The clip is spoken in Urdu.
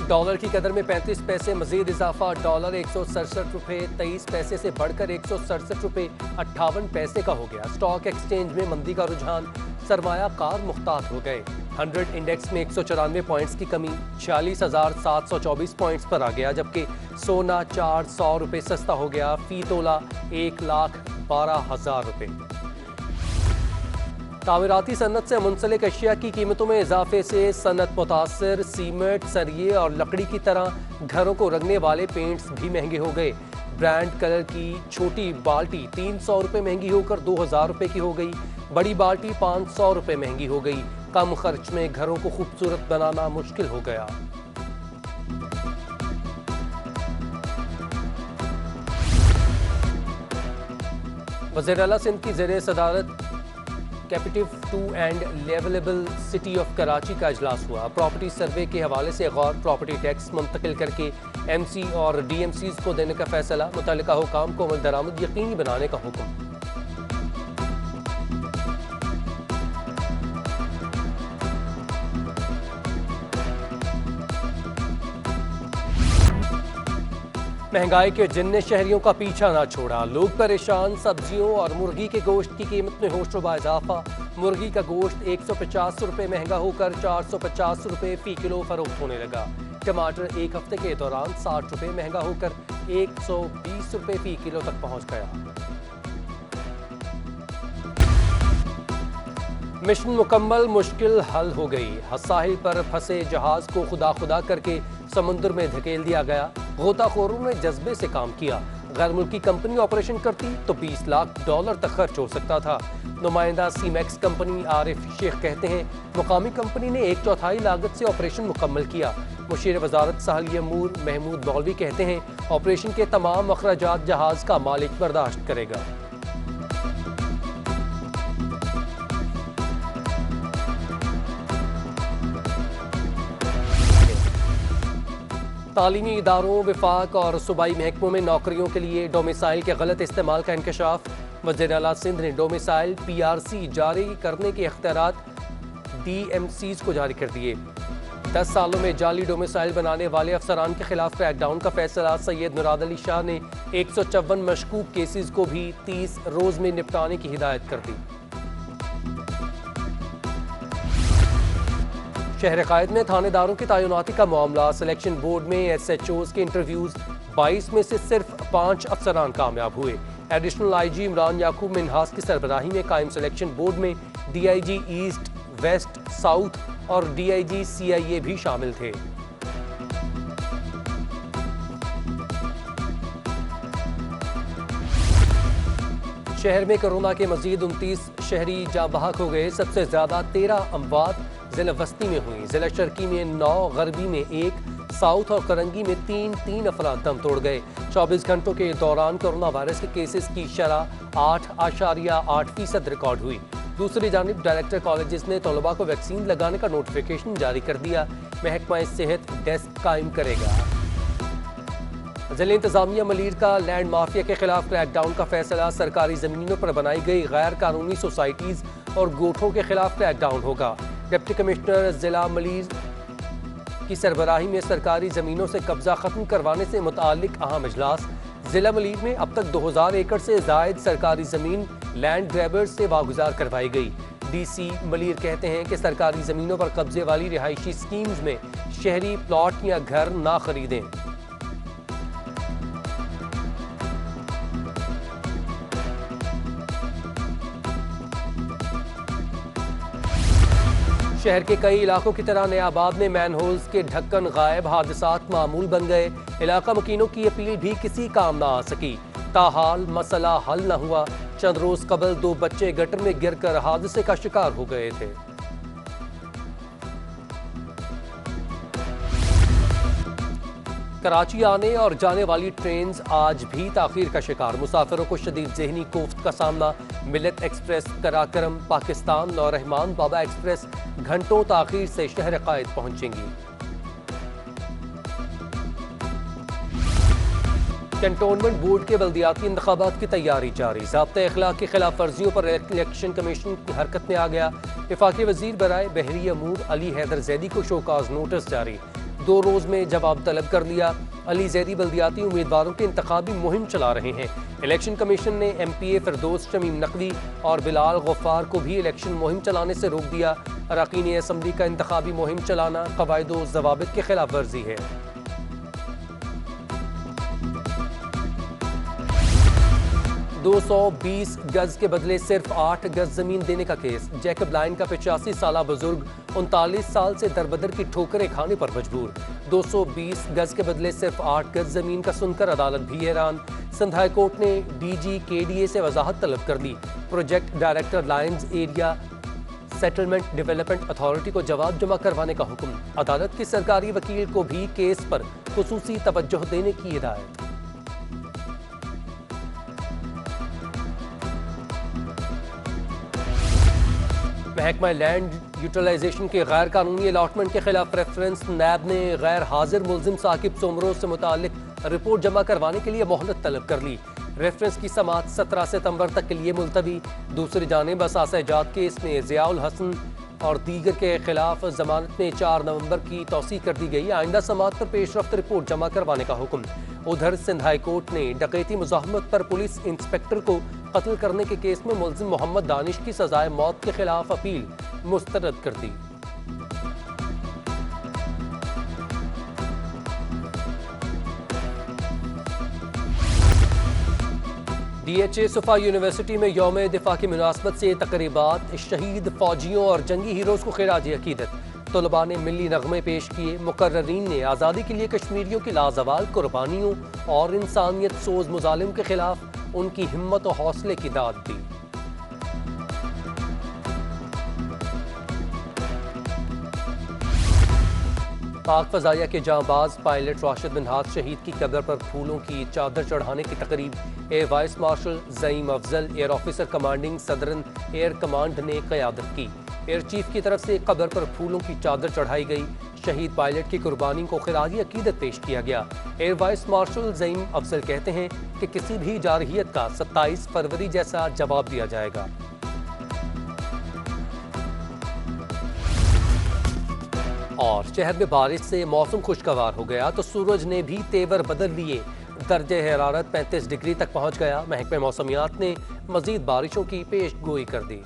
ڈالر کی قدر میں 35 پیسے مزید اضافہ، ڈالر 167 روپے 23 پیسے سے بڑھ کر 167 روپے 58 پیسے کا ہو گیا۔ اسٹاک ایکسچینج میں مندی کا رجحان، سرمایہ کار محتاط ہو گئے۔ 100 انڈیکس میں 194 پوائنٹس کی کمی، 46,724 پوائنٹس پر آ گیا، جبکہ سونا 400 روپے سستا ہو گیا، فی تولہ 1,12,000 روپے۔ تعمیراتی صنعت سے منسلک اشیاء کی قیمتوں میں اضافے سے صنعت متاثر، سیمنٹ، سریے اور لکڑی کی طرح گھروں کو رنگنے والے پینٹس بھی مہنگے ہو گئے۔ برانڈ کلر کی چھوٹی بالٹی 300 روپے مہنگی ہو کر 2,000 روپے کی ہو گئی، بڑی بالٹی 500 روپے مہنگی ہو گئی۔ کم خرچ میں گھروں کو خوبصورت بنانا مشکل ہو گیا۔ وزیر اعلیٰ سندھ کی زیر صدارت کیپٹیو 2 and livable city of Karachi کا اجلاس ہوا۔ پراپرٹی سروے کے حوالے سے غور، پراپرٹی ٹیکس منتقل کر کے ایم سی اور ڈی ایم سیز کو دینے کا فیصلہ، متعلقہ حکام کو عمل درآمد یقینی بنانے کا حکم۔ مہنگائی کے جن نے شہریوں کا پیچھا نہ چھوڑا، لوگ پریشان۔ سبزیوں اور مرغی کے گوشت کی قیمت میں ہوش ربا اضافہ، مرغی کا گوشت 150 روپے مہنگا ہو کر 450 روپے فی کلو فروخت ہونے لگا۔ ٹماٹر ایک ہفتے کے دوران 60 روپے مہنگا ہو کر 120 روپے فی کلو تک پہنچ گیا۔ مشن مکمل، مشکل حل ہو گئی۔ ساحل پر پھنسے جہاز کو خدا خدا کر کے سمندر میں دھکیل دیا گیا۔ غوطہ خوروں نے جذبے سے کام کیا۔ غیر ملکی کمپنی آپریشن کرتی تو $20 لاکھ تک خرچ ہو سکتا تھا۔ نمائندہ سی میکس کمپنی عارف شیخ کہتے ہیں مقامی کمپنی نے 1/4 لاگت سے آپریشن مکمل کیا۔ مشیر وزارت ساحلی امور محمود مولوی کہتے ہیں آپریشن کے تمام اخراجات جہاز کا مالک برداشت کرے گا۔ تعلیمی اداروں، وفاق اور صوبائی محکموں میں نوکریوں کے لیے ڈومیسائل کے غلط استعمال کا انکشاف۔ وزیر اعلیٰ سندھ نے ڈومیسائل PRC جاری کرنے کے اختیارات DMCs کو جاری کر دیے۔ 10 سالوں میں جعلی ڈومیسائل بنانے والے افسران کے خلاف کریک ڈاؤن کا فیصلہ۔ سید مراد علی شاہ نے 154 مشکوک کیسز کو بھی 30 روز میں نپٹانے کی ہدایت کر دی۔ شہر قائد میں تھانے داروں کی تعیناتی کا معاملہ، سلیکشن بورڈ میں SHOs کے انٹرویوز، 22 میں سے صرف 5 افسران کامیاب ہوئے۔ ایڈیشنل IG عمران یعقوب منہاس کی سربراہی میں قائم سلیکشن بورڈ میں DIG ایسٹ، ویسٹ، ساؤتھ اور DIG CIA بھی شامل تھے۔ شہر میں کورونا کے مزید 29 شہری جاں بحق ہو گئے۔ سب سے زیادہ 13 اموات ضلع وسطی میں ہوئی، ضلع شرقی میں 9، غربی میں 1، ساؤتھ اور کرنگی میں 3 افراد دم توڑ گئے۔ 24 گھنٹوں کے دوران کورونا وائرس کے کیسز کی شرح 8.8% ریکارڈ ہوئی۔ دوسری جانب ڈائریکٹر کالجز نے طلباء کو ویکسین لگانے کا نوٹیفیکیشن جاری کر دیا۔ محکمہ صحت ڈیسک قائم کرے گا۔ ضلع انتظامیہ ملیر کا لینڈ مافیا کے خلاف کریک ڈاؤن کا فیصلہ۔ سرکاری زمینوں پر بنائی گئی غیر قانونی سوسائٹیز اور گوٹھوں کے خلاف کریک ڈاؤن ہوگا۔ ڈپٹی کمشنر ضلع ملیر کی سربراہی میں سرکاری زمینوں سے قبضہ ختم کروانے سے متعلق اہم اجلاس۔ ضلع ملیر میں اب تک 2000 ایکڑ سے زائد سرکاری زمین لینڈ گریبرز سے واگزار کروائی گئی۔ DC ملیر کہتے ہیں کہ سرکاری زمینوں پر قبضے والی رہائشی سکیمز میں شہری پلاٹ یا گھر نہ خریدیں۔ شہر کے کئی علاقوں کی طرح نیا آباد میں مین ہولز کے ڈھکن غائب، حادثات معمول بن گئے۔ علاقہ مکینوں کی اپیل بھی کسی کام نہ آ سکی، تاحال مسئلہ حل نہ ہوا۔ چند روز قبل 2 بچے گٹر میں گر کر حادثے کا شکار ہو گئے تھے۔ کراچی آنے اور جانے والی ٹرینز آج بھی تاخیر کا شکار، مسافروں کو شدید ذہنی کوفت کا سامنا۔ ملت ایکسپریس، کراکرم، پاکستان، نورحمان بابا ایکسپریس گھنٹوں تاخیر سے شہر قائد پہنچیں گی۔ کنٹونمنٹ بورڈ کے بلدیاتی انتخابات کی تیاری جاری، ضابطۂ اخلاق کی خلاف ورزیوں پر الیکشن کمیشن کی حرکت میں آ گیا۔ وفاقی وزیر برائے بحری امور علی حیدر زیدی کو شوکاز نوٹس جاری، 2 روز میں جواب طلب کر لیا۔ علی زیدی بلدیاتی امیدواروں کے انتخابی مہم چلا رہے ہیں۔ الیکشن کمیشن نے ایم پی اے فردوس شمیم نقوی اور بلال غفار کو بھی الیکشن مہم چلانے سے روک دیا۔ اراکین اسمبلی کا انتخابی مہم چلانا قواعد و ضوابط کی خلاف ورزی ہے۔ 220 گز کے بدلے صرف 8 گز زمین دینے کا کیس۔ جیکب لائن کا 85 سالہ بزرگ 39 سال سے دربدر کی ٹھوکریں کھانے پر مجبور۔ 220 گز کے بدلے صرف 8 گز زمین کا سن کر عدالت بھی حیران۔ سندھ ہائی کورٹ نے ڈی جی کے ڈی اے سے وضاحت طلب کر لی۔ Project director lines area settlement development authority کو جواب جمع کروانے کا حکم۔ عدالت کے سرکاری وکیل کو بھی کیس پر خصوصی توجہ دینے کی ہدایت۔ محکمہ لینڈ یوٹیلائزیشن کے غیر قانونی الاٹمنٹ کے خلاف ریفرنس نیب نے غیر حاضر ملزم ثاقب سومرو سے متعلق رپورٹ جمع کروانے کے لیے مہلت طلب کر لی۔ ریفرنس کی سماعت 17 ستمبر تک کے لیے ملتوی۔ دوسری جانب اثاثہ جات کیس میں ضیاء الحسن اور دیگر کے خلاف ضمانت میں 4 نومبر کی توسیع کر دی گئی۔ آئندہ سماعت پر پیش رفت رپورٹ جمع کروانے کا حکم۔ ادھر سندھ ہائی کورٹ نے ڈکیتی مزاحمت پر پولیس انسپکٹر کو قتل کرنے کے کیس میں ملزم محمد دانش کی سزائے موت کے خلاف اپیل مسترد کر دی۔ ڈی ایچ اے صفا یونیورسٹی میں یوم دفاع کی مناسبت سے تقریبات، شہید فوجیوں اور جنگی ہیروز کو خراج عقیدت۔ طلباء نے ملی نغمے پیش کیے۔ مقررین نے آزادی کے لیے کشمیریوں کی لازوال قربانیوں اور انسانیت سوز مظالم کے خلاف ان کی ہمت و حوصلے کی داد دی۔ پاک فضائیہ کے جانباز پائلٹ راشد منہاس شہید کی قبر پر پھولوں کی چادر چڑھانے کی تقریب air vice marshal Zaeem Afzal, air officer commanding southern air command نے قیادت کی۔ ایئر چیف کی طرف سے قبر پر پھولوں کی چادر چڑھائی گئی۔ شہید پائلٹ کی قربانی کو خراج عقیدت پیش کیا گیا۔ ایئر وائس مارشل زعیم افضل کہتے ہیں کہ کسی بھی جارحیت کا 27 فروری جیسا جواب دیا جائے گا۔ اور شہر میں بارش سے موسم خوشگوار ہو گیا تو سورج نے بھی تیور بدل لیے۔ درجہ حرارت 35 ڈگری تک پہنچ گیا۔ محکمہ موسمیات نے مزید بارشوں کی پیش گوئی کر دی۔